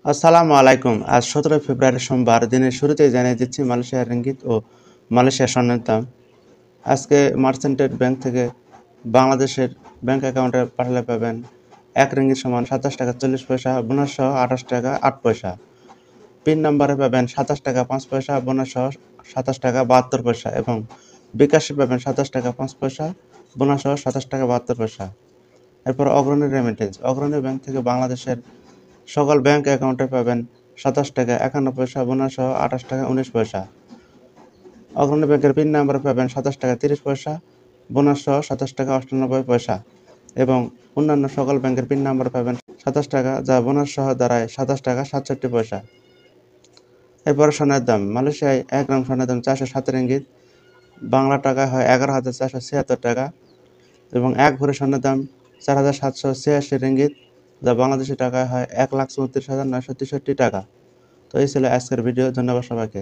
আসসালামু আলাইকুম। আজ ১৭ ফেব্রুয়ারি সোমবার। দিনের শুরুতেই জানিয়ে দিচ্ছি মালয়েশিয়ার রিঙ্গিত ও মালয়েশিয়ার স্বর্ণের দাম। আজকে মার্চেন্টেড ব্যাংক থেকে বাংলাদেশের ব্যাংক অ্যাকাউন্টে পাঠালে পাবেন ১ রিঙ্গিত সমান ২৭ টাকা ৪০ পয়সা, বোনাসসহ ২৮ টাকা ৮ পয়সা। পিন নম্বরে পাবেন ২৭ টাকা ৫ পয়সা, বোনাসসহ ২৭ টাকা ৭২ পয়সা এবং বিকাশে পাবেন ২৭ টাকা ৫ পয়সা, বোনাসসহ ২৭ টাকা ৭২ পয়সা। এরপর অগ্রণী রেমিটেন্স। অগ্রণী ব্যাংক থেকে বাংলাদেশের সকল ব্যাংক অ্যাকাউন্টে পাবেন ২৭ টাকা ৫১ পয়সা, বোনাসসহ ২৮ টাকা ১৯ পয়সা। অগ্রণী ব্যাংকের পিন নম্বরে পাবেন ২৭ টাকা ৩০ পয়সা, বোনাসসহ ২৭ টাকা ৯৮ পয়সা এবং অন্যান্য সকল ব্যাংকের পিন নম্বরে পাবেন ২৭ টাকা, যা বোনাসসহ দাঁড়ায় ২৭ টাকা ৬৭ পয়সা। এরপরে সোনার দাম। মালয়েশিয়ায় ১ গ্রাম সোনার দাম ৪০৭ রিঙ্গিত, বাংলা টাকায় হয় ১১,৪৭৬ টাকা এবং ১ ভরি সোনার দাম ৪,৭৮৬ রিঙ্গিত, যা বাংলাদেশি টাকায় হয় ১,৩৪,৯৬৩ টাকা। তো এই ছিল আজকের ভিডিও। ধন্যবাদ সবাইকে।